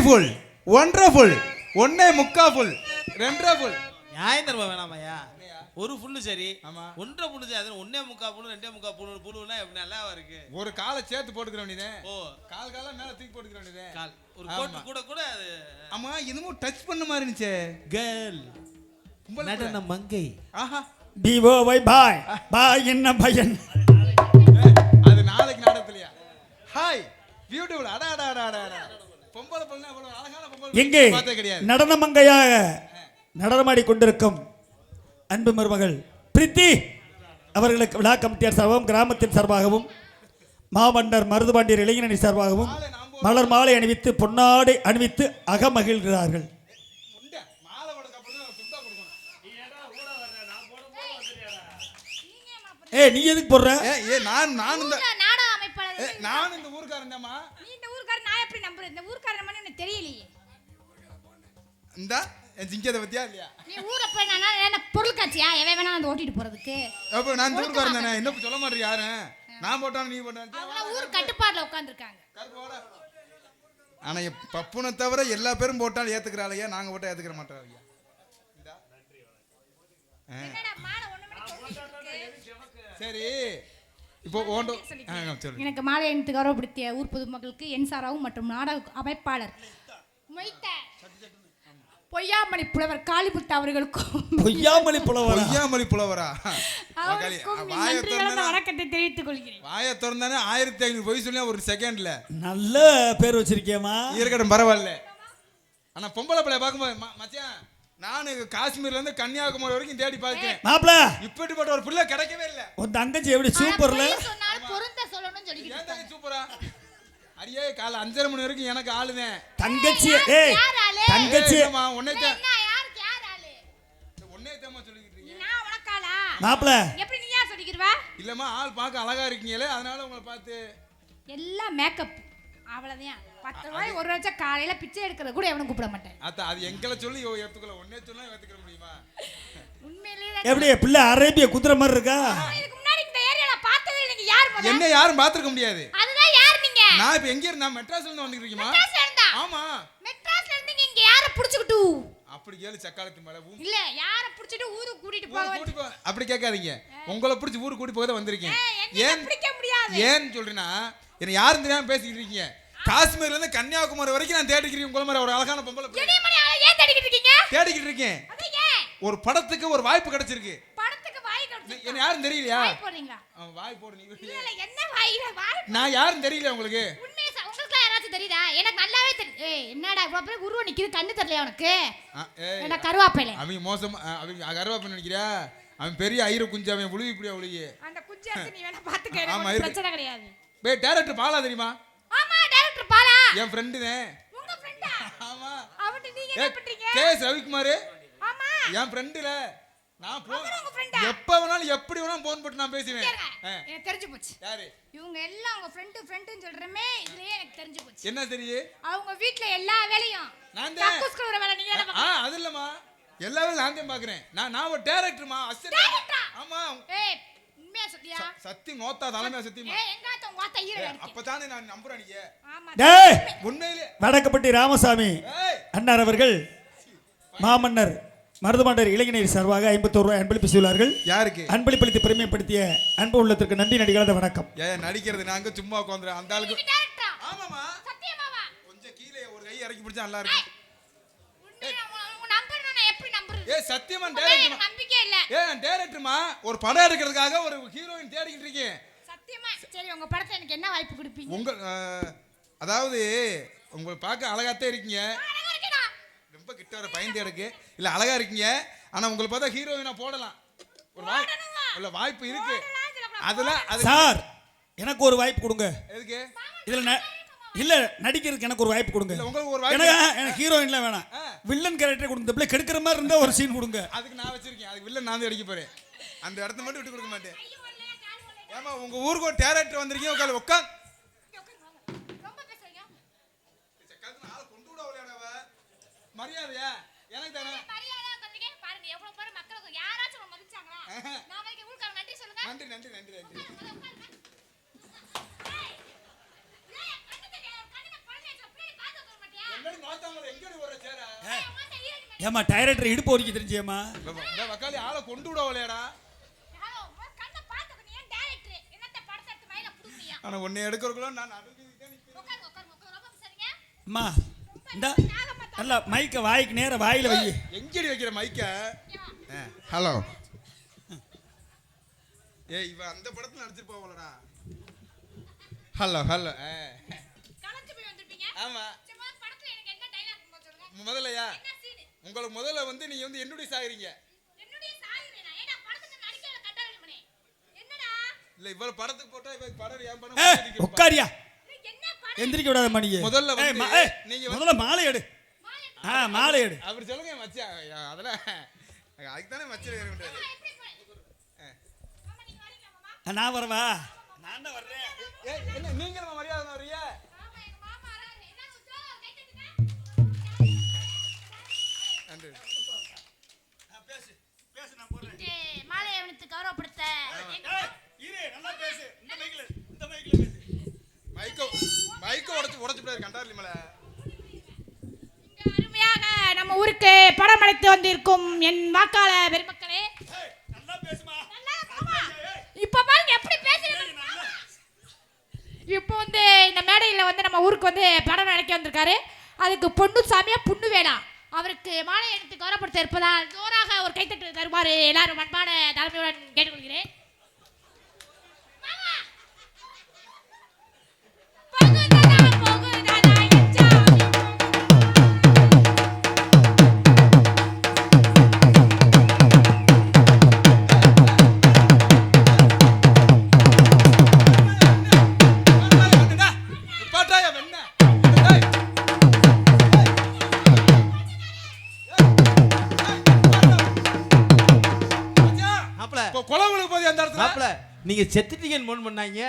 Full 1.5 full 1.25 full 2.5 full நியாயம் தருவா வேணாமையா ஒரு புல்லு சரி 1.5 புல்லு சரி அது 1.25 புல்லு 2.25 புல்லு புல்லுனா எப்படி நல்லாவா இருக்கு ஒரு காலை சேர்த்து போட்டுக்கிற வேண்டியதே ஓ கால் கால மேல தூக்கி போட்டுக்கிற வேண்டியதே கால் ஒரு கோட் கூட கூட அது ஆமா இதுவும் டச் பண்ண மாதிரி இருந்துச்சே கேர்ள் நடன மங்கை ஆஹா டிவோய் பாய் பாய் என்ன பையன் அது நாளைக்கு நாடகத்திலயா ஹாய் பியூட்டிஃபுல் அடா அடா அடா அடா பொம்பளை பொண்ணு அவ்வளவு அழகான பொம்பளை எங்கே பார்த்தே கிடையாது நடன மங்கையாக நடனமாடி கொண்டிருக்கும் அன்பு மருமகள் பிரீத்தி அவர்களுக்கு விழா கமிட்டியார் சார்பாகவும் கிராமத்தின் சார்பாகவும் மாமன்னர் மருதுபாண்டியர் இளைஞரணி சார்பாகவும் மலர் மாலை அணிவித்து பொன்னாடை அணிவித்து அகமகிழ்கிறார்கள். நீ எதுக்கு போடுற? நான் இந்த ஊர்க்காரன் தாமா. நீ இந்த ஊர்க்காரன் நான் எப்படி நம்புறது? இந்த ஊர்க்காரன் மண்ணு எனக்கு தெரியலையே. இந்த ஜிங்கத பத்தியா இல்லையா? நீ ஊர போய் நான் என்ன பொருள் காட்சியா எவன் வேணா வந்து ஓட்டிட்டு போறதுக்கு? அப்ப நான் இந்த ஊர்க்காரன் தானே. என்ன சொல்ல மாட்டீங்க யாரு? நான் போட்டானே நீ போட்டானே. அவங்க ஊர் கட்டுப்பாடுல உட்கார்ந்திருக்காங்க. ஆனா பப்புனை தவிர எல்லா பேரும் போட்டாலும் ஏத்துக்கறாளையா? நாங்க போட்டா ஏத்துக்கற மாட்டாங்க. என்னடா மாலை ஒண்ணுமே சரி இப்போ எனக்கு மாலை அணிவித்து கௌரவப்படுத்திய ஊர் பொதுமக்களுக்கு என் சாராவும் மற்றும் நாடக அமைப்பாளர் மொய்த்த பொய்யாமணி புலவர் காளிமுத்து அவர்களுக்கும் பொய்யாமணி புலவரா வணக்கத்தை தெரிவித்துக் கொள்கிறேன். வாயை திறந்தானே 1500 பொய் சொல்லி ஒரு செகண்ட்ல நல்ல பேர் வச்சிருக்கியமா. இருக்கட்டும் பரவாயில்ல. ஆனா பொம்பளை பிள்ளைய பார்க்கும்போது மச்சான் நானு காஷ்மீர்ல இருந்து கன்னியாகுமரி வரைக்கும் தேடி பார்த்தேன். மாப்ள இப்படிப்பட்ட ஒரு பிள்ளை கிடைக்கவே இல்ல. உன் தங்கச்சி எப்படி சூப்பர்ல சொன்னால பொருந்த சொல்லணும்னு சொல்லிக்கிட்டு ஏன் தங்கச்சி சூப்பரா? அடியே காலை 5:30 மணி வரைக்கும் எனக்கு ஆளுதேன். தங்கச்சி தங்கச்சி உன்னைத்தான் என்ன யாருக்கு யார் ஆளு? உன்னைத்தான் சொல்லிக்கிட்டு இருக்கீங்க. நான் உனக்காளா? மாப்ள எப்படி நீயா சொல்லிக்கிறவா? இல்லம்மா ஆள் பார்க்க அழகா இருக்கீங்களே அதனால உங்களை பார்த்து எல்லாம் மேக்கப் அவ்வளவுதான். 10 ரூபாய் ஒரு லட்சம் காலையில பிச்சை எடுக்கிறது கூட எவனும் கூப்பிட மாட்டேன். அது எங்களை சொல்லி ஏத்துக்கல ஒன்னே சொன்னா ஏத்துக்க முடியுமா? உண்மையிலேயே எப்படி பிள்ளை அரேபிய குதிரை மாதிரி இருக்கா? இதுக்கு முன்னாடி இந்த ஏரியால பார்த்ததே இல்லைங்க. யார் முதல்ல? என்ன யாரும் பாத்துக்க முடியாது. அதுதான் யார் நீங்க? நான் இப்ப எங்க இருந்தா மெட்ராஸ்ல இருந்து வந்துக்கிறீங்கமா? மெட்ராஸ்ல இருந்தா? ஆமா. மெட்ராஸ்ல இருந்து இங்க யார புடிச்சிட்டு? அப்படி கேளு சக்காலத்து மேல. இல்ல யார புடிச்சிட்டு ஊருக்கு கூட்டிட்டு போக. அப்படி கேட்காதீங்க. உங்களை பிடிச்சி ஊருக்கு கூட்டி போக தான் வந்திருக்கேன். ஏன் பிடிக்க முடியாது? ஏன் சொல்றேன்னா என்ன யாரும் தெரியாம பேசிக்கிட்டு இருக்கீங்க. காஷ்மீர்ல இருந்து கன்னியாகுமரி வரைக்கும் நான் தேடிக்கிறேன். உங்கள மாதிரி ஒரு அழகான பொம்பளை பிள்ளை. ஏன் தேடிக்கிட்டு இருக்கீங்க? தேடிக்கிட்டு இருக்கேன். ஒரு படத்துக்கு ஒரு வாய்ப்பு கிடைச்சிருக்கு. படத்துக்கு வாய் கிடைச்சிருக்கு. என்ன யாரும் தெரியலையா? வாய் போடுறீங்களா? வாய் போடு நீ. இல்ல என்ன வாய் நான் யாரும் தெரியல உங்களுக்கு. உண்மையா உங்களுக்கு யாராச்சும் தெரியுதா? எனக்கு நல்லாவே தெரியும். என்னடா இவ்வளவு பெரிய உருவம் நிக்குது கண்ணு தெரியல உனக்கு? என்ன கருவாப்பையில? அவன் மோசம் அவன் கருவாப்பை நினைக்கிறா? அவன் பெரிய ஐர குஞ்சு அவன் உழுவி இப்படியா உழுவி. அந்த குஞ்சு எடுத்து நீ வேணா பாத்துக்க. எனக்கு பிரச்சனை கிடையாது. டைரக்டர் பாலா தெரியுமா? ஆமா டைரக்டர் பாலா. என் ஃப்ரெண்டுனே. உங்க ஃப்ரெண்டா? ஆமா. அவட்ட நீங்க என்ன பண்றீங்க? கேஎஸ் ரவிக்குமார். ஆமா. என் ஃப்ரெண்டுல நான் உங்க ஃப்ரெண்டா? எப்ப வேணாலும் எப்படி வேணாலும் போன் போட்டு நான் பேசுவேன். எனக்கு தெரிஞ்சு போச்சு. யாரு? இவங்க எல்லாம் உங்க ஃப்ரெண்ட்னு சொல்றமே இதுலயே எனக்கு தெரிஞ்சு போச்சு. என்ன தெரியும்? அவங்க வீட்ல எல்லா வேலையும் நான் தான். கக்குஸ்குற வேலை நீங்க தான் பாக்குறீங்க. அது இல்லம்மா. எல்லா வேலையும் நான் தான் பாக்குறேன். நான் ஒரு டைரக்டர்மா. டைரக்டரா? ஆமா. உண்மையா சொல்றியா? சத்தி நோத்தா தலைமையா சத்தியமா. எங்காத்த உங்க வாத்த ஈர இருக்கு. அப்பதானே நான் நம்புறேன் நீங்க. ஆமா. டேய் உண்மையிலே வடக்கப்பட்டி ராமசாமி அண்ணார் அவர்கள் மாமன்னர் மருதுபாண்டியர் இளைஞரணி சார்பாக 51 ரூபாய் அன்பளிப்பு செய்துள்ளார்கள். யாருக்கு? அன்பளிப்பளித்து பெருமைப்படுத்திய அன்பு உள்ளத்திற்கு நன்றி. நடிகர்களது வணக்கம். நடிக்கிறது நாங்க சும்மா உட்கார்ந்துறேன். அந்த ஆளுக்கு டைரக்டரா? ஆமாமா. சத்தியமாவா? கொஞ்சம் கீழே ஒரு கை இறக்கி பிடிச்சா நல்லா இருக்கும். உண்மையா உங்க நம்பர் நான் எப்படி நம்புறது? சத்தியமா டைரக்டர் நம்பிக்கை இல்ல. நான் டைரக்டர்மா. ஒரு படம் எடுக்கிறதுக்காக ஒரு ஹீரோயின் தேடிக்கிட்டு இருக்கேன். சத்தியமா. சரி உங்க படத்தை எனக்கு என்ன வாய்ப்பு கொடுப்பீங்க? உங்க அதாவது உங்களை பார்க்க அழகாத்தான் இருக்கீங்க. ரொம்ப கிட்ட வர பயந்து எடுக்கு இல்ல அழகா இருக்கீங்க. ஆனா உங்களை பார்த்தா ஹீரோயினா போடலாம். ஒரு வாய்ப்பு இருக்கு. அதெல்லாம் சார் எனக்கு ஒரு வாய்ப்பு கொடுங்க. எதுக்கு? இதுல இல்ல நடிக்கிறதுக்கு எனக்கு ஒரு வாய்ப்பு கொடுங்க. உங்களுக்கு ஒரு வாய்ப்பு. எனக்கு ஹீரோயின்லாம் வேணாம். வில்லன் கேரக்டர் கொடுங்க. பிள்ளை கெடுக்கிற மாதிரி இருந்தா ஒரு சீன் கொடுங்க. அதுக்கு நான் வச்சிருக்கேன். அதுக்கு வில்லன் நான் தான் அடிக்க போறேன். அந்த இடத்த மட்டும் விட்டு கொடுக்க மாட்டேன். ஏமா உங்க ஊருக்கு ஒரு டைரக்டர் வந்திருக்கீங்க. உட்காந்து உட்காந்து ரொம்ப பேசுறீங்க. சக்கத்துல ஆள கொண்டு விட ஓடியானவ. மரியாதையா எனக்கு தானே. மரியாதை கொஞ்சம் பாருங்க எவ்வளவு பேர் மக்களுக்கு யாராச்சும் மதிச்சாங்களா? நான் வைக்க ஊர்க்கார நன்றி சொல்லுங்க. நன்றி நன்றி நன்றி நன்றி. என்னடி நோத்த ஏமா டைரக்டர் இடுப்பு ஒதுக்கி தெரிஞ்சியம்மா இந்த வக்காலி ஆளை கொண்டு விடவலையாடா. ஆனா உன்னை எடுக்கிறக்குள்ள நான் அம்மா இந்த நல்லா மைக்க வாய்க்கு நேர வாயில வை. எங்கடி வைக்கிற மைக்க? ஹலோ ஏய் இவ அந்த படத்துல நடிச்சிட்டு போவலடா. ஹலோ ஹலோ ஆமா முதல்லையா உங்களுக்கு முதல்ல வந்து நீங்க வந்து என்னுடைய சாகுறீங்க இல்ல இவ்வளவு படத்துக்கு போட்டா இவ படம் ஏன் படம் உட்காரியா எந்திரிக்க விடாத மணி முதல்ல நீங்க முதல்ல மாலை எடு மாலை எடு அப்படி சொல்லுங்க மச்சான் அதெல்லாம் அதுக்கு தானே மச்சான் ஏற வேண்டியது நான் வரவா நான் தான் வர்றேன் என்ன நீங்க நம்ம மரியாதை வர்றீங்க மாலை அவனுக்கு கௌரவப்படுத்த மைக்க உடைச்சு போயிரு கண்டார்லி மலை. அருமையாக நம்ம ஊருக்கு படம் அழைத்து வந்திருக்கும் என் வாக்காள பெருமக்களே இப்ப பாருங்க எப்படி பேசுறீங்க. இப்போ வந்து இந்த மேடையில் வந்து நம்ம ஊருக்கு வந்து படம் அழைக்க வந்திருக்காரு. அதுக்கு பொண்ணு சாமியா புண்ணு வேணா அவருக்கு மாலை எடுத்து கௌரவப்படுத்த இருப்பதால் ஜோராக ஒரு கைத்தட்டு தருமாறு எல்லாரும் அன்பான தலைமையுடன் கேட்டுக்கொள்கிறேன். நீங்க செத்துட்டீங்கன்னு ஃபோன் பண்ணாங்க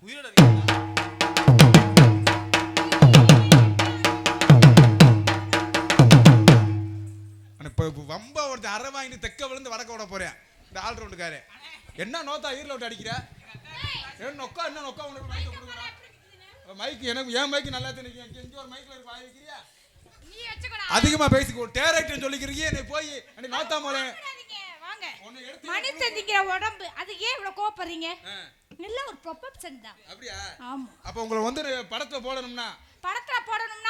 உயிரோட இருக்கீங்களா? இப்போ வம்பா ஒருத்தர் அரை வாங்கி தெக்க விழுந்து வடக்க விட போறேன். இந்த ஆல் ரவுண்டுக்காரு என்ன நோத்தா ஈரில் விட்டு அடிக்கிற நொக்கா என்ன நொக்கா உனக்கு மைக்க கொடுக்குறேன். மைக்கு எனக்கு ஏன் மைக்கு நல்லா தெரியும். எங்க ஒரு மைக்ல இருக்கு வாங்கி வைக்கிறியா அதிகமா பேசிக்கோ டேரக்டர் சொல்லிக்கிறீங்க என்னை போய் நோத்தா போறேன் மணி தந்திக்கிற உடம்பு அதுக்கு ஏன் இவ்வளவு கோபப்படுறீங்க? நல்ல ஒரு ப்ரொபப்ஷன் தான். அப்படியா? ஆமா. அப்ப உங்களை வந்து படத்துல போடணும்னா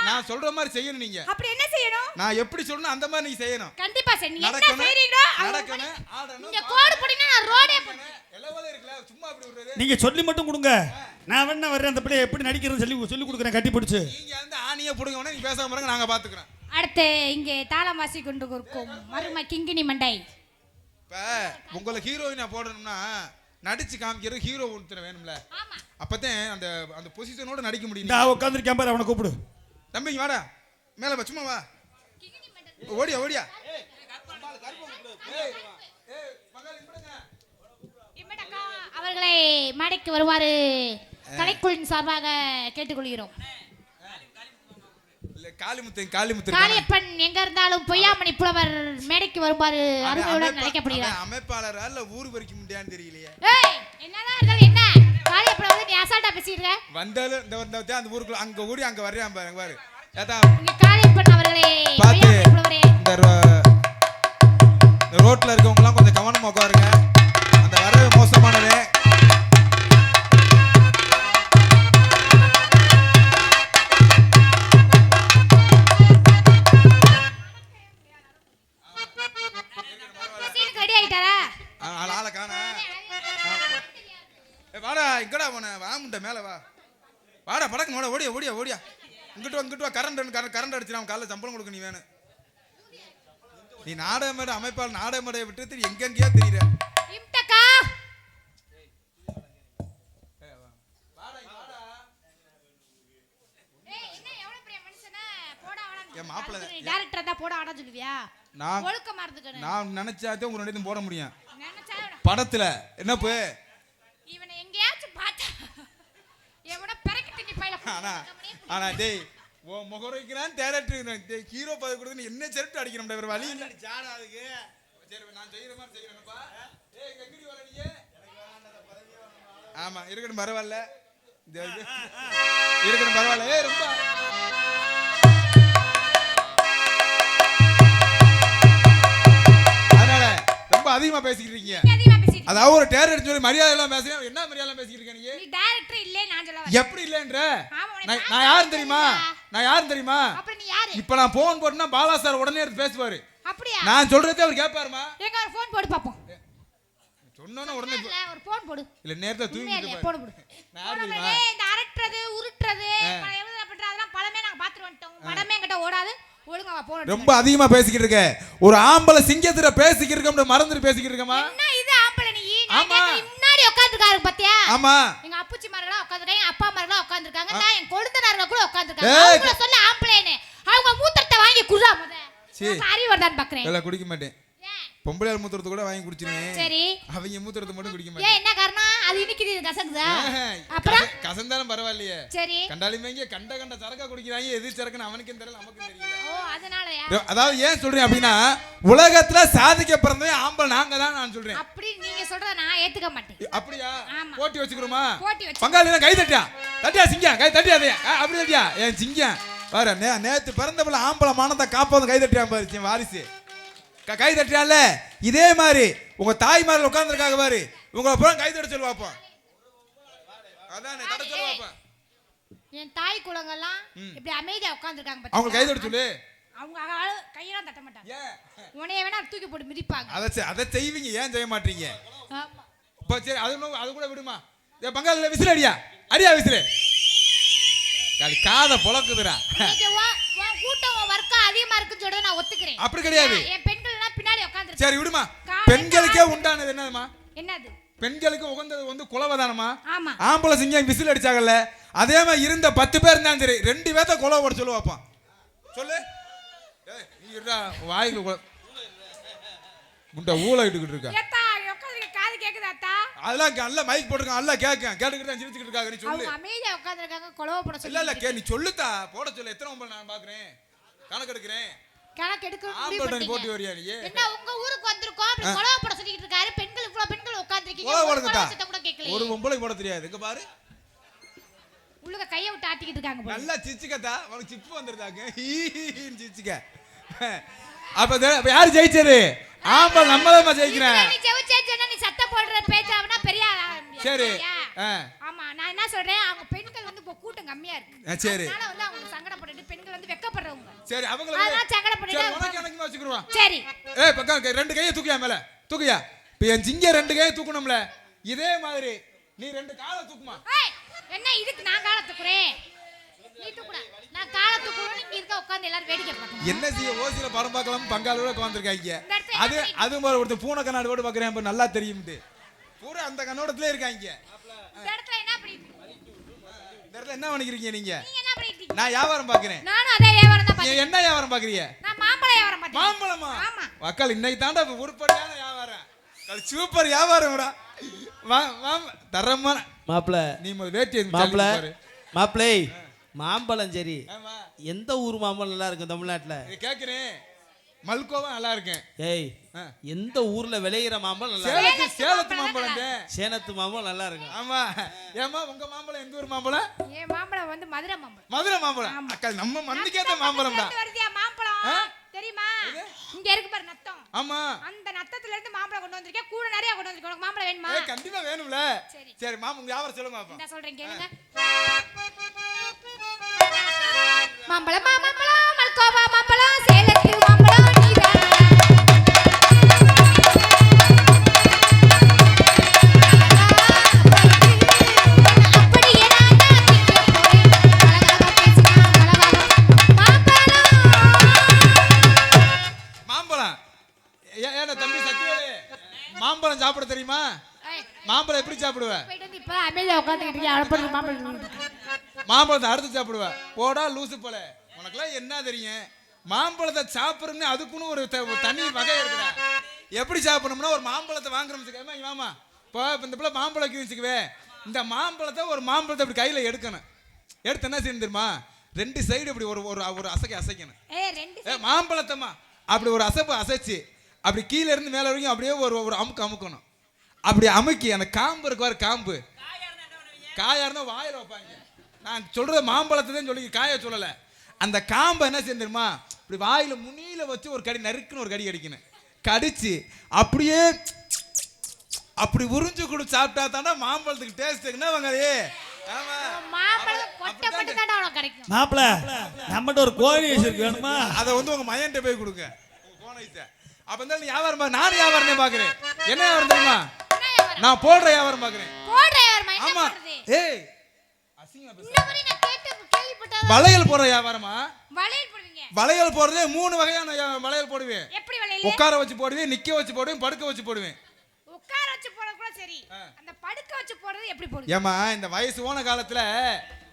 நான் சொல்ற மாதிரி செய்யணும். நீங்க அப்படி என்ன செய்யணும்? நான் எப்படி சொல்லணும் அந்த மாதிரி நீங்க செய்யணும். கண்டிப்பா செய்யணும். என்ன செய்றீங்களோ நடக்கணும் ஆடணும். நீங்க கோடு போடினா நான் ரோடே போடுறேன். எல்லவல இருக்குல சும்மா அப்படி விடுறது. நீங்க சொல்லி மட்டும் கொடுங்க. நான் வேணா வரேன் அந்த பிள்ளை எப்படி நடிக்கிறதுன்னு சொல்லி கொடுக்குறேன் கட்டி பிடிச்சு. நீங்க வந்து ஆணியே புடுங்கவனே நீ பேசாம இருங்க நாங்க பாத்துக்கறோம். அடுத்து இங்கே தாளம் வாசி கொண்டு இருக்கும் மரும கிங்கினி மண்டை. இப்ப உங்களை ஹீரோயினா போடணும்னா நடிச்சு காமிக்கிறது ஹீரோ ஒருத்தர வேணும்ல. அப்பதான் அந்த அந்த பொசிஷனோட நடிக்க முடியும். நான் உட்கார்ந்திருக்கேன் பாரு அவனை கூப்பிடு. தம்பிங்க வாடா மேல வா சும்மா வா ஓடியா ஓடியா. அவர்களை மேடைக்கு வருமாறு கலைக்குழுவின் சார்பாக கேட்டுக்கொள்கிறோம். காளியப்பன் எங்க இருந்தாலும் பொய்யாமணி புலவர் மேடைக்கு வருமாறு அருமையுடன் அழைக்கப்படுகிறார். அமைப்பாளரா இல்ல ஊர் வரைக்கும் முடியான்னு தெரியலையே. ஏய் என்னதான் இருந்தாலும் என்ன காளியப்பன் வந்து நீ அசால்ட்டா பேசிடுற. வந்தாலும் இந்த அந்த ஊருக்குள்ள அங்க ஓடி அங்க வர்றான் பாருங்க பாரு. ஏதா காளியப்பன் அவர்களே பொய்யாமணி புலவரே இந்த ரோட்ல இருக்கவங்க எல்லாம் கொஞ்சம் கவனமா உட்காருங்க. அந்த வரவே மோசமானவே. வாடா இங்கடா போன வாமுண்ட மேல வா வாடா படக்கு நோட ஓடியா ஓடியா ஓடியா இங்கிட்டு வா கரண்ட் அடிச்சு நான் காலைல சம்பளம் கொடுக்க நீ வேணும். நீ நாடக மேடை அமைப்பாளர் நாடக மேடையை விட்டு எங்கெங்கேயா தெரியுற. நான் நினைச்சாதே உங்க ரெண்டு போட முடியும் படத்துல என்ன இவனை எங்கேயாச்சும் பார்த்தா எவனோ பெரக்கிட்டு நீ பையில ஆனா டேய் ஓ முகரைக்குறான் டைரக்டர் ஹீரோ பதவி கொடுத்து என்ன செருட்டு அடிக்கணும் வேற வழி இல்ல ஜாடா அதுக்கு. சரி நான் செய்யற மாதிரி செய்யறேன்ப்பா. ஏய் எங்கடி வர நீ? ஆமா இருக்கணும் பரவாயில்லை இருக்கணும் பரவாயில்லை. ஏய் ரொம்ப அதிகமா பேசிக்கிட்டு இருக்கீங்க. நீங்க அதிகமா பேசிட்டு அதாவது ஒரு டேர் எடுத்து சொல்லி மரியாதை எல்லாம் பேசுறீங்க. என்ன மரியாதை எல்லாம் பேசிக்கிட்டு இருக்க நீங்க? நீ டைரக்டர் இல்ல நான் சொல்ல வரேன். எப்படி இல்லன்ற? ஆமா, உனக்கு நான் யாரும் தெரியுமா? நான் யாரும் தெரியுமா? அப்புறம் நீ யாரு? இப்ப நான் போன் போட்டுனா பாலா சார் உடனே எடுத்து பேசுவாரு. அப்படியா? நான் சொல்றதே அவர் கேட்பாருமா? எங்க ஒரு ஃபோன் போடு பாப்போம். சொன்னோனே உடனே இல்ல ஒரு ஃபோன் போடு. இல்ல நேரத்தை தூங்கிட்டு உண்மையிலே பாரு. போடு போடு. நான் யாரு தெரியுமா? போடுறதே இந்த அரட்டறது உருட்டுறது எவ்வளவு பண்றது அதெல்லாம் பழமே நாங்க பாத்துட்டு வந்துட்டோம். படமே என்கிட்ட ஓடாது. ஒழுங்கா வா போன். ரொம்ப அதிகமா பேசிக்கிட்டு இருக்க. ஒரு ஆம்பளை சிங்கத்துல பேசிக்கிட்டு இருக்கோம்னு மறந்துட்டு பேசிக்கிட்டு இருக்கமா? என்ன இது ஆம்பளை நீ? நான் ஆமா. கேக்குறேன் முன்னாடி உட்கார்ந்திருக்காரு பாத்தியா? ஆமா. எங்க அப்புச்சி மாரெல்லாம் உட்கார்ந்திருக்காங்க, அப்பா மாரெல்லாம் உட்கார்ந்திருக்காங்க, நான் என் கொழுந்தனாரங்க கூட உட்கார்ந்திருக்காங்க. ஏய். அவங்க சொல்ல ஆம்பளைன்னு. அவங்க மூத்திரத்தை வாங்கி குடுறா முத. சீ. நான் அறிவு வருதான்னு பாக்குறேன். இல்ல குடிக்க மாட்டேன். ஏன்? பொம்பளையால் மூத்திரத்தை கூட வாங்கி குடிச்சிருவேன். சரி. அவங்க மூத்திரத்தை மட்டும் குடிக்க ஏன் மாட்டேன். என்ன காரணம்? அது இனிக்குது இது கசக்குதா? அப்புறம் கசந்தாலும் பரவாயில்லையே. சரி. கண்டாலுமே கண்ட சரக்கா குடிக்கிறாங்க. எது சரக்குன்னு அவனுக்கும் தெரியல நமக்கும் தெரியல. ஓ அதனாலயா? அதாவது ஏன் சொல்றேன் அப்படின்னா உலகத்துல சாதிக்க பிறந்தவன் ஆம்பளை நாங்க தான் நான் சொல்றேன். அப்படி நீங்க சொல்றத நான் ஏத்துக்க மாட்டேன். அப்படியா? ஆமா. போட்டி வச்சுக்கிறோமா? போட்டி வச்சு. பங்காளி கை தட்டியா தட்டியா சிங்கம் கை தட்டியாதே அப்படி தட்டியா என் சிங்கம் பாரு நேத்து பிறந்தவள ஆம்பளை மானத்தை காப்பாந்து கை தட்டியா பாரு வாரிசு கை தட்டியால இதே மாதிரி உங்க தாய்மார்கள் உட்கார்ந்துருக்காங்க பாரு உங்களை அப்புறம் கை தட்ட சொல்லு பாப்போம். அதான் தட்ட சொல்லு பாப்போம். என் தாய் குலங்கள்லாம் இப்படி அமைதியா உட்கார்ந்திருக்காங்க பாத்தீங்களா? அவங்க கை தட்ட சொல்லு. அவங்க கையெல்லாம் தட்ட மாட்டாங்க. ஏன் உன்னைய வேணா தூக்கி போட்டு மிதிப்பாங்க. அதை செய்வீங்க ஏன் செய்ய மாட்டீங்க? ஆமா. இப்போ சரி அது கூட விடுமா? பங்காளில விசில் அடியா அடியா விசில் காலி காதை பொளக்குதுடா. இன்னைக்கு உன் கூட்டம் வர்க்கம் அதிகமா இருக்குன்னு சொல்றத நான் ஒத்துக்கிறேன். அப்படி கிடையாது. என் பெண்கள் எல்லாம் பின்னாடி உட்கார்ந்திருக்காங்க. சரி விடுமா. பெண்களுக்கே உண்டானது என்னதுமா? என்னது? பெண்களுக்கு உகந்தது வந்து குலவதானமா? ஆமா. ஆம்பளை சிங்கம் விசில் அடிச்சாங்கல்ல அதே மாதிரி இருந்த 10 பேர் இருந்தாலும் சரி 2 பேர்த்த குலவ போட சொல்லு பாப்பா. சொல்லு. ஏய் நீ இருடா வாயில முண்ட ஊள இட்டுக்கிட்டு இருக்க. ஏத்தா உட்கார்ந்து காது கேக்குதா அத்தா? அதெல்லாம் நல்ல மைக் போட்டுருக்கான் நல்லா கேட்க கேட்டுக்கிட்டு தான் சிரிச்சுக்கிட்டு இருக்காங்க. நீ சொல்லு. அவங்க அமைதியா உட்கார்ந்திருக்காங்க குலவ போட சொல்லி. இல்ல நீ சொல்லுதா போட சொல்லு. எத்தனை உம்பளை நான் பாக்குறேன் கணக்கு எடுக்கிறேன். கணக்கு எடுக்க ஆம்பளை நீ போட்டு வரியா நீ? என்ன உங்க ஊருக்கு வந்திருக்கோம் அப்படி குலவ போட சொல்லிட்டு இருக்காரு. பெண்கள் இவ்வளவு பெண்கள் உட்கார்ந்திருக்கீங்க. குலவ ஒரு போடுங்கடா. குலவ கூட கேட்கல. ஒரு பொம்பளை போட தெரியாது. இங்க பாரு. உள்ளுக கைய விட்டு ஆட்டிக்கிட்டு இருக்காங்க போல. நல்லா சிச்சுக்கதா உனக்கு சிப்பு வந்துருதாங்க ஹீன்னு சிச்சுக்க. அப்ப யாரு ஜெயிச்சது? ஆம்பளை நம்மதான் ஜெயிக்கிறேன். நீ ஜெயிச்சேன்னா நீ சத்தம் போடுற பேச்சாவனா பெரிய சரி. ஆமா நான் என்ன சொல்றேன் அவங்க பெண்கள் வந்து இப்போ கூட்டம் கம்மியா இருக்கு. சரி. அதனால வந்து அவங்க சங்கடப்பட்டுட்டு பெண்கள் வந்து வெக்கப்படுறவங்க. சரி அவங்கள அதனால சங்கடப்பட்டுட்டு சரி உனக்கு எனக்கு வச்சுக்குறோம். சரி. ஏய் பக்கம் 2 கையை தூக்கியா மேல தூக்கியா. இப்போ என் சிங்க 2 கையை தூக்கணும்ல இதே மாதிரி நீ 2 காலை தூக்குமா. ஏய் என்ன இதுக்கு நான் காலை தூக்குறேன் நீ தூக்குடா. நான் காலை தூக்குறேன் நீங்க இருக்க உட்கார்ந்து எல்லாரும் வேடிக்கை பார்க்கணும். என்ன செய்ய ஓசில படம் பார்க்கலாம் பங்காளோட உட்கார்ந்திருக்காங்க. இந்த இடத்துல அது அது மாதிரி ஒருத்தர் பூனை கண்ணாடி போட்டு பார்க்கறேன் இப்ப நல்லா தெரியும்ட்டு பூரா அந்த கண்ணோடத்துல இருக்காங்க. இந்த இடத்துல என்ன பண்ணிட்டு இந்த இடத்துல என்ன பண்ணிக்கிறீங்க நீங்க? நீங்க என்ன பண்ணிட்டு இருக்கீங்க? நான் வியாபாரம் பார்க்கறேன். நானும் அதே வியாபாரம் தான் நீ பார்க்கறேன். என்ன வியாபாரம் பார்க்கறீங்க? நான் மாம்பழ வியாபாரம் பார்க்கறேன். மாம்பழமா? ஆமா. மக்கள் இன்னைக்கு தாண்டா உருப்படியான வியாபாரம். அது சூப்பர் வியாபாரம்டா. தரமான மாப்பிள நீ வேட்டி மாப்பிள பாரு. மாப்பிளை மாம்பழம் சரி ஆமா எந்த ஊர் மாம்பழம் நல்லா இருக்கும் தமிழ்நாட்டுல? கேக்குறேன் மல்கோவா நல்லா இருக்கேன். ஏய் எந்த ஊர்ல விளையிற மாம்பழம் நல்லா இருக்கும்? சேலத்து மாம்பழம். சேனத்து மாம்பழம் நல்லா இருக்கும். ஆமா ஏமா உங்க மாம்பழம் எந்த ஊர் மாம்பழம்? என் மாம்பழம் வந்து மதுரை மாம்பழம். மதுரை மாம்பழம். அக்கா நம்ம மண்ணுக்கேத்த மாம்பழம்டா. வருதியா மாம்பழம் தெரியுமா? இங்க இருக்கு பாரு நத்தம். ஆமா அந்த நத்தத்துல இருந்து மாம்பழம் கொண்டு வந்திருக்கேன். கூட நிறைய கொண்டு வந்திருக்கேன். உனக்கு மாம்பழம் வேணுமா? ஏய் கண்டிப்பா வேணும்ல. சரி மாமா உங்க வியாபாரம் சொல்லுங்க பாப்போம். நான் சொல்றேன் கேளுங்க. மாம்பழம் மாம்பழம் மல்கோவா மாம்பழம் சேலத்து மாம்பழம் நீதான். அப்படியே நான் திங்க போறேன். அழகாக பேசினா அழகாக மாம்பழம் ஏன்னா தம்பி சத்தியவேலு மாம்பழம் சாப்பிட தெரியுமா? மாம்பழம் எப்படி சாப்பிடுவ? போயிட்டு வந்து இப்ப அமைதியா உட்கார்ந்துக்கிட்டு இருக்கேன். அழப்படி மாம்பழம் மாம்பழத்தை அடுத்து சாப்பிடுவ. போடா லூசு போல உனக்குலாம் என்ன தெரியும்? மாம்பழத்தை சாப்பிடுறோம்னு அதுக்குன்னு ஒரு தனி வகை இருக்குடா. எப்படி சாப்பிடணும்னா ஒரு மாம்பழத்தை வாங்குறோம் மாமா இப்போ இந்த பிள்ளை மாம்பழம் வச்சுக்குவே இந்த மாம்பழத்தை ஒரு மாம்பழத்தை அப்படி கையில எடுக்கணும். எடுத்து என்ன செய்யணும் தெரியுமா? 2 சைடு இப்படி ஒரு ஒரு அசைக்கணும். மாம்பழத்தம்மா அப்படி ஒரு அசைச்சு அப்படி கீழே இருந்து மேலே வரைக்கும் அப்படியே ஒரு அமுக்கணும். அப்படி அமுக்கி அந்த காம்பு இருக்குவாரு காம்பு காயா இருந்தா வாயில வைப்பாங்க. நான் சொல்றது மாம்பழத்தை தான் சொல்லி காய சொல்லலை. அந்த காம்பை என்ன செய்ய தெரியுமா? இப்படி வாயில முனியில வச்சு ஒரு கடி நறுக்குன்னு ஒரு கடி அடிக்கணும். கடிச்சு அப்படியே அப்படி உறிஞ்சு கூட சாப்பிட்டா தானே மாம்பழத்துக்கு டேஸ்ட் என்ன வாங்காதே. ஆமா மாம்பழம் கொட்டை மட்டும் தான் அவனுக்கு கிடைக்கும். மாப்பிள நம்மகிட்ட ஒரு கோழி இருக்கு வேணுமா? அதை வந்து உங்க மயன்ட்ட போய் கொடுங்க கோணைத்த. அப்ப இருந்தாலும் வியாபாரம் நானும் வியாபாரமே பாக்குறேன். என்ன வியாபாரம் தெரியுமா? நான் போடுற வியாபாரம் பாக்குறேன். போடுற வியாபாரம் என்ன ஆமா பண்றது? ஏய் அசிங்கமா பேசு. இந்த மாதிரி நான் கேள்விப்பட்டது. வளையல் போடுற வியாபாரமா? வளையல் போடுவீங்க? வளையல் போடுறதே 3 வகையான வளையல் போடுவேன். எப்படி வளையல்? உட்கார வச்சு போடுவேன், நிக்க வச்சு போடுவேன், படுக்க வச்சு போடுவேன். உட்கார வச்சு போறது கூட சரி, அந்த படுக்க வச்சு போறது எப்படி போடுவீங்க? ஏமா இந்த வயசு ஓன காலத்துல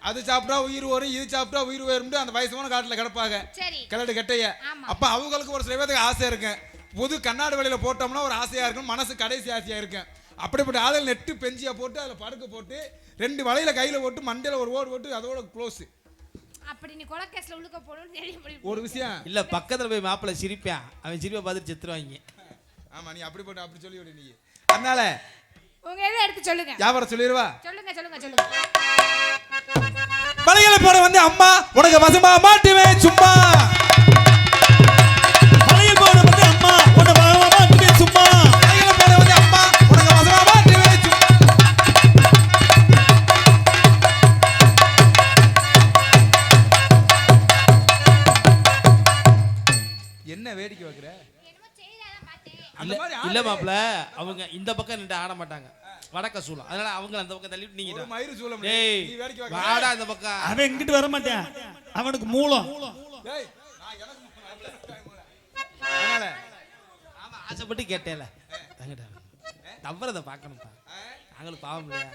அது சாப்பிட்டா உயிர் வரும், இது சாப்பிட்டா உயிர் வரும்னு அந்த வயசு ஓன காலத்துல கிடப்பாங்க. சரி. கிளட்டு கட்டைய. அப்ப அவங்களுக்கு ஒரு சில பேருக்கு ஆசை இருக்கு. புது கண்ணாடி வலையில போட்டோம்னா ஒரு ஆசையா இருக்கும், மனசு கடைசி ஆசையா இருக்கும். அப்படிப்பட்ட ஆளுகள் நெட்டு பெஞ்சியா போட்டு அதுல படுக்க போட்டு 2 வலையில கையில போட்டு மண்டையில ஒரு ஓடு போட்டு அதோட க்ளோஸ். அப்படி நீ கொலகேஸ்ல உழுக்க போறன்னு தெரிய ஒரு விஷயம் இல்ல பக்கத்துல போய் மாப்பிள்ள சிரிப்பான், அவன் சிரிப்பை பார்த்துட்டு செத்துருவாங்க. ஆமா நீ அப்படி போட்டு அப்படி சொல்லி விடு நீ. அதனால உங்க எதை எடுத்து சொல்லுங்க. வியாபாரம் சொல்லிடுவா. சொல்லுங்க சொல்லுங்க சொல்லுங்க. வளையல போட வந்து அம்மா உனக்கு வசமா மாட்டுவேன் சும்மா. வளையல் போட வந்து அம்மா உன்னை மாட்டுவேன் சும்மா. வளையல போட வந்து அம்மா உனக்கு வசமா மாட்டுவேன் சும்மா. என்ன வேடிக்கை வைக்கிற? இல்ல மாப்பிள்ள அவங்க இந்த பக்கம் நின்று ஆட மாட்டாங்க, வடக்க சூலம். அதனால அவங்க அந்த பக்கம் தள்ளிட்டு நீங்க மயிறு சூலம். ஏய் நீ வேடிக்கை வைக்கிற. வாடா இந்த பக்கம். அவன் இங்கிட்டு வர மாட்டான், அவனுக்கு மூலம். டேய் நான் எனக்கு அதனால ஆமா ஆசைப்பட்டு கேட்டேல தங்கடா தவறத பார்க்கணும்ப்பா, நாங்களும் பாவம் இல்லையா?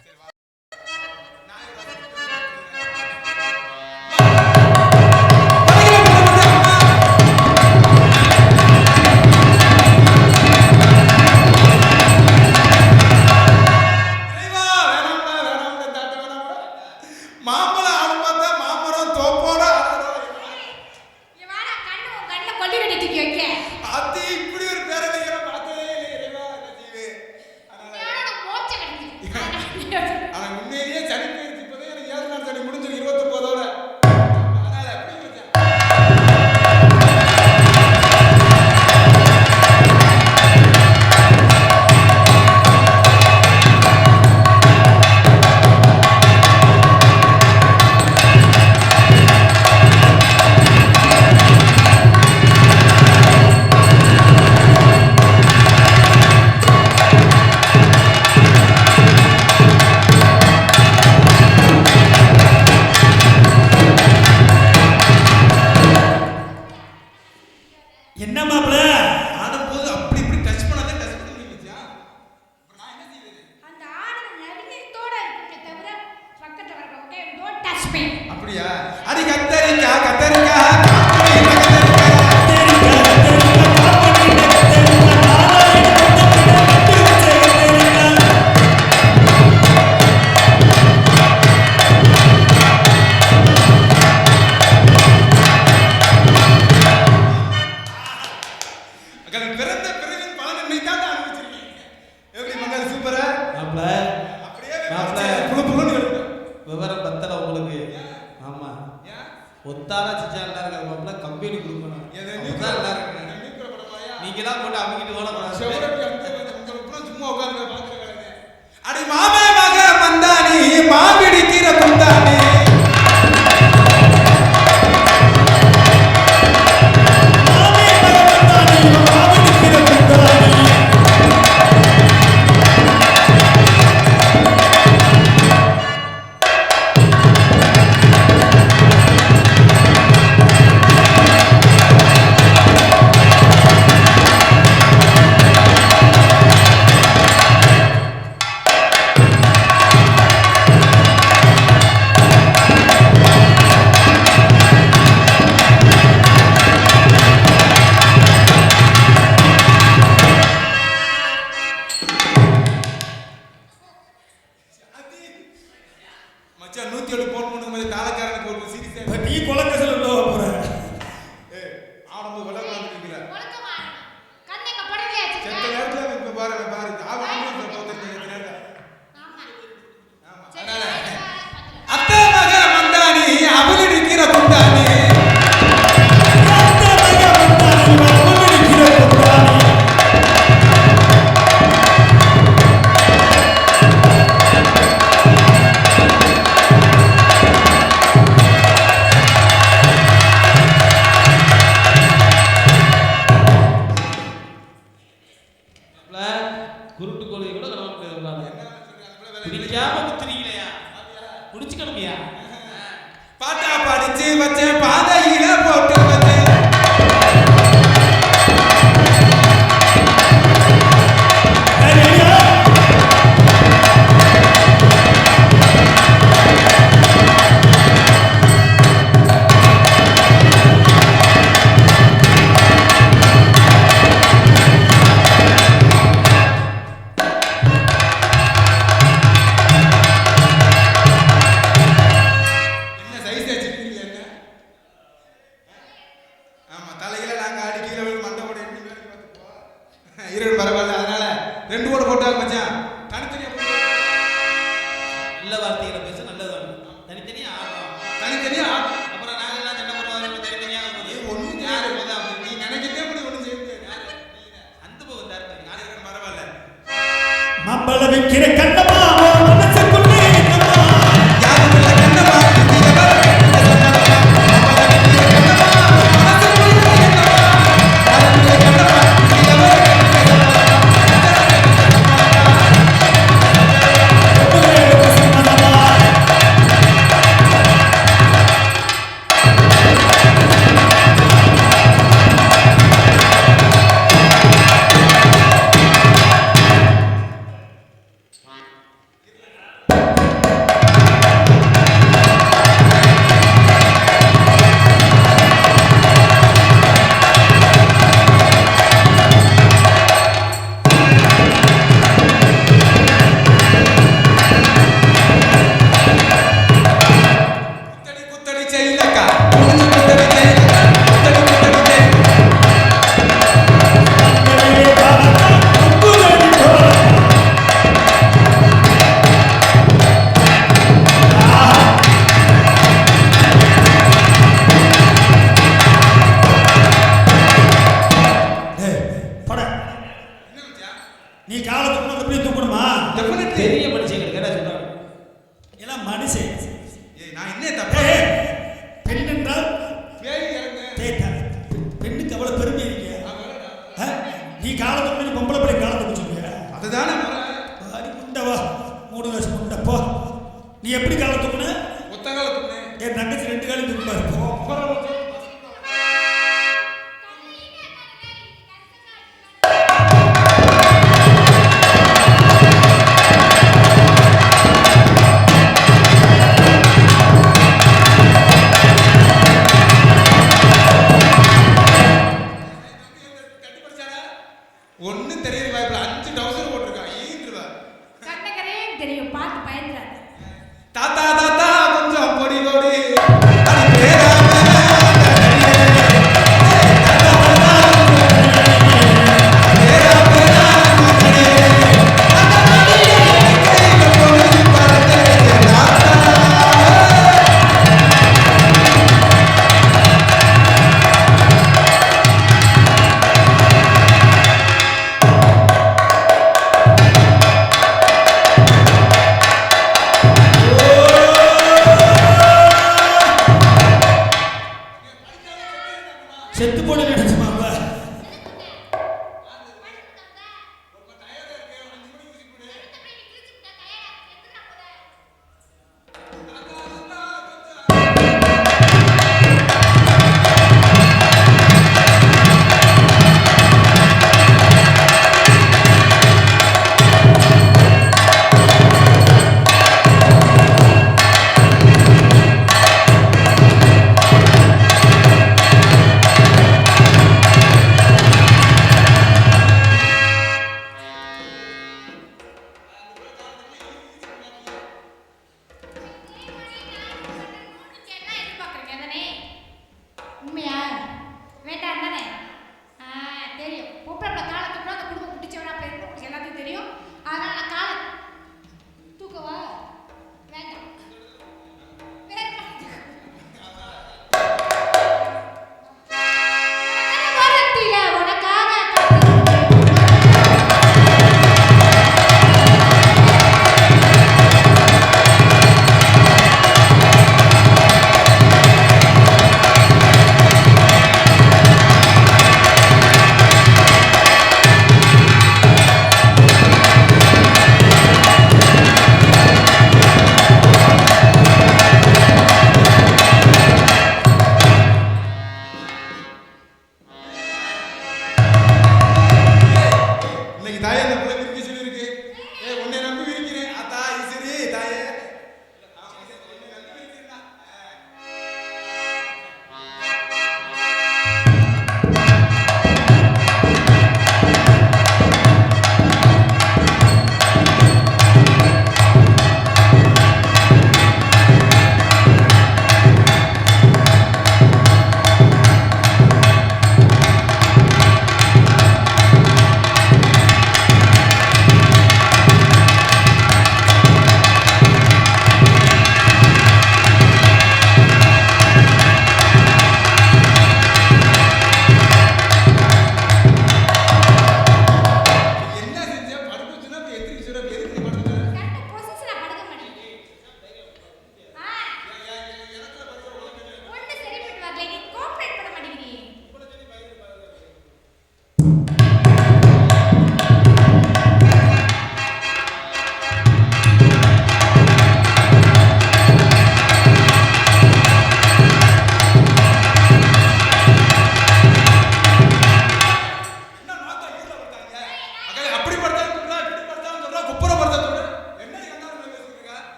என்ன மாப்பிள ஆடும்போது அப்படி இப்படி டச் பண்ணாதே டச் பண்ணி வந்துச்சா. அப்புறம் நான் என்ன செய்யறது? அந்த ஆடு நடுங்கத்தோட இருக்குமே தவிர பக்கத்துல வரவங்க டோன்ட் டச் மீ. அப்படியா? அடி கத்தரிக்கா கத்தரிக்கா பிறந்த பிறவின் பலன் இன்னைக்கு தான் அனுபவிச்சிருக்கீங்க. எப்படி மகள் சூப்பரா? மாப்பிள்ள அப்படியே மாப்பிள்ள புழு புழுன்னு இருக்கு. விவரம் பத்தல உங்களுக்கு. ஆமா ஏன்? ஒத்தாரா சிச்சா நல்லா இருக்காது மாப்பிள்ள, கம்பெனி கொடுக்கணும். எது அப்பதான் நல்லா இருக்கு. நீக்குற படமாயா? நீங்களாம் போட்டு அவங்கிட்டு ஓடக்கூடாது. செவரப்பி அந்த உங்களுக்கு சும்மா உட்கார்ந்து பாத்துக்கறானே. அடி மாமே மக மந்தானி மாபிடிக்கிற குந்தானி. மச்சான் 107 போன் பண்ணும்போது தாளக்காரனுக்கு ஒரு சீரியஸா இப்ப நீ கொலக்கேஸ்ல உள்ள போற. ஏய் ஆடும்போது விளையாட நிக்கிற. ஒழுக்கமா கண்ணங்க படலையா செத்த சிக்கா? நேரத்துல இப்ப பாரு பாரு ஆவணம் போத்துட்டு செத்த நேரத்துல. ஆமா. ஆமா. சரி, அதனால பாத்துக்கலாம். அத்தை மக மந்தானி அபிடிக்கிற குந்தானி. அத்தை மக மந்தானி அபிடிக்கிற குந்தானி. பாட்டா படிச்சு வச்சேன் பாதையில போட்டு வச்சேன் பரவாயில்ல, அதனால 2 ஓட போட்டாங்க மச்சான். தனித்தனியா நல்ல வார்த்தைகளை பேச நல்லது. தனித்தனியா ஆடுறோம், தனித்தனியா அப்புறம் நாங்க எல்லாம் சண்டை போடுறோம். தனித்தனியாக ஒன்றும் யாரு நீ நினைக்கிட்டே அப்படி ஒன்றும் செய்ய முடியாது. அந்த போகும் தரப்பேன் பரவாயில்ல. மம்பள வைக்கிற கண்ணமா மனசுக்குள்ளே என்னமா யாரும் இல்ல கண்ணமா நீ காலத்துக்கு வந்து எப்படி தூக்கணுமா? பெரிய மனுஷங்களுக்கு என்ன சொல்றாங்க? எல்லாம் மனுஷன். நான் என்ன தப்பு? பெண் என்றால் பெண்ணுக்கு அவ்வளவு பெருமை இருக்கு. நீ காலத்துக்கு முன்னாடி பொம்பளை பிள்ளை காலத்துக்கு சொல்லுங்க. அதுதானே முண்டவா 3 வருஷம் முண்டப்போ. நீ எப்படி காலத்துக்குன்னு? ஒத்த காலத்துக்கு. என் தங்கச்சி 2 காலம் தூக்கமா இருக்கும். ஒன்னும் தெரியல வாய்ப்புல 5 டவுசர் போட்டிருக்கான். ஈன்றதா கண்ணகரே தெரியும், பார்த்து பயந்துறாத. தாத்தா தாத்தா கொஞ்சம் பொடி பொடி செத்து போட நினைச்சுமாங்க.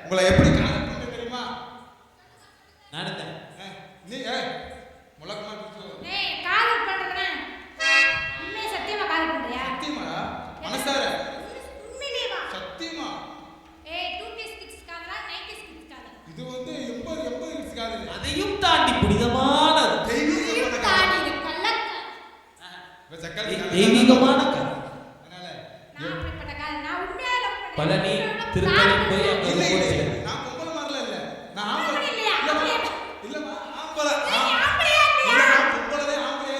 உங்களை எப்படி காதல் பண்ண தெரியுமா? நடந்தேன் நீ முழக்கமா பிடிச்சு ஏய் காதல் பண்றதுனா உண்மையா சத்தியமா காதல் பண்றியா? சத்தியமா மனசார உண்மையிலேவா? சத்தியமா. ஏய் 2 கிட்ஸ் காதலா 90s கிட்ஸ் காதலா? இது வந்து 80 கிட்ஸ் காதல். அதையும் தாண்டி புனிதமானது தெய்வீகமான காதல். தாடி இது கள்ளக்காதல். இப்ப சக்கரை தெய்வீகமான காதல். அதனால நான் அப்படிப்பட்ட காதல் நான் உண்மையா லவ் பண்றேன். பழனி திருத்தணி போய் அங்க இல்ல போய் இல்ல நான் பொம்பளை மாதிரில இல்ல. நான் ஆம்பளை அப்படி இல்லையா? அப்படி இல்ல. இல்லம்மா ஆம்பளை. ஏய், அப்படியா இல்லையா? இல்ல நான் பொம்பளை ஆம்பளை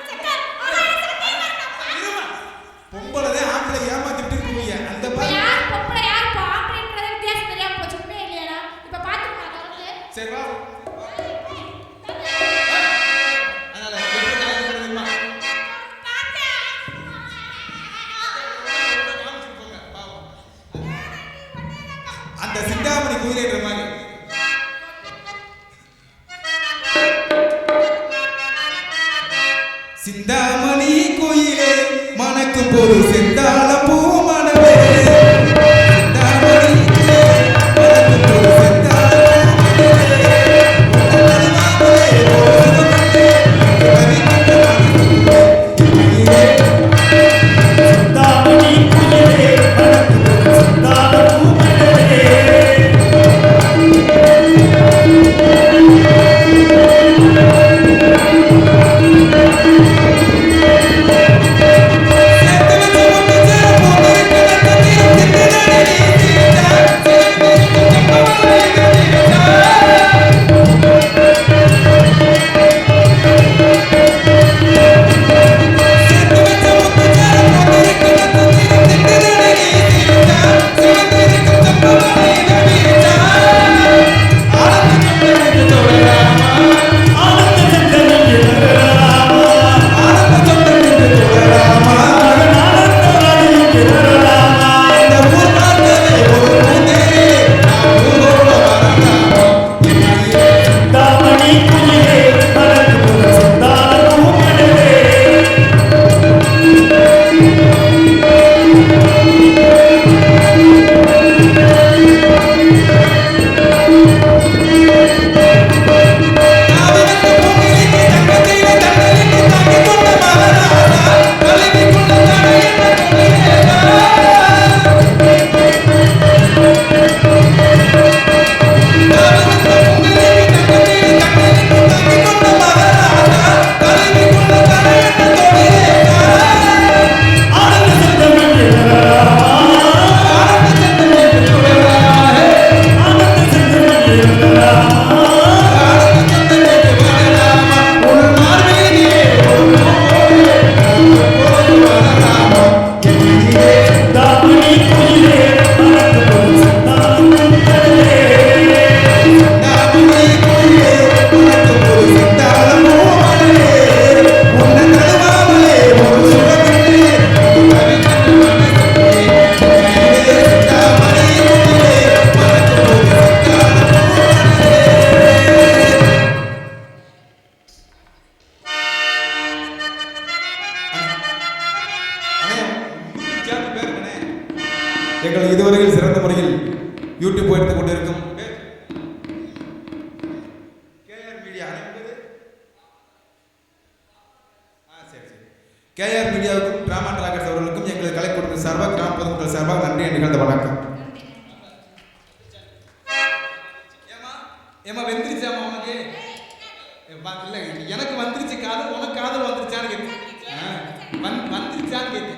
சக்கர் அவன் இருமா. பொம்பளை ஆம்பளை ஏமாத்திட்டு இருக்கீங்க. அந்த இப்ப மாதிரி யார் பொம்பளை யார் ஆம்பளைன்றது வித்தியாசம் தெரியாம போச்சு உண்மையா இல்லையா? இப்ப பாத்துக்கோங்க தொடர்ந்து. சரி வா. அதனால எப்படி காதல் பண்ணுவீமா? அந்த சிந்தாமணி குதிரைன்ற மாதிரி சிந்தாமணி கோயிலே மணக்கும் போது செந்தாள பூ மணவே சிந்தாமணி கோயிலே மணக்கும் போது செந்தாள பூ சிந்தாமணி குயிலே மணக்கும் சிந்தாள பூமகளே. சிந்தாமணி குயிலே மணக்கும் சிந்தாள பூமகளே. சிந்தாமணி குயிலே மணக்கும் சிந்தாள பூமகளே. எங்கள் இதுவரையில் சிறந்த முறையில் யூடியூப் எடுத்துக் கொண்டிருக்கும் கேஆர் மீடியாவுக்கும் டிராமா டிராகர்ஸ் அவர்களுக்கும் எங்கள் கலை குடும்ப சார்பாக கிராம பொதுமக்கள் சார்பாக நன்றி நிகழ்ந்த வணக்கம். ஏமா வெந்திருச்சாமா உனக்கு? இல்ல எனக்கு வந்துருச்சு காதல், உனக்கு காதல் வந்துருச்சான்னு கேட்டு வந்துருச்சான்னு கேட்டு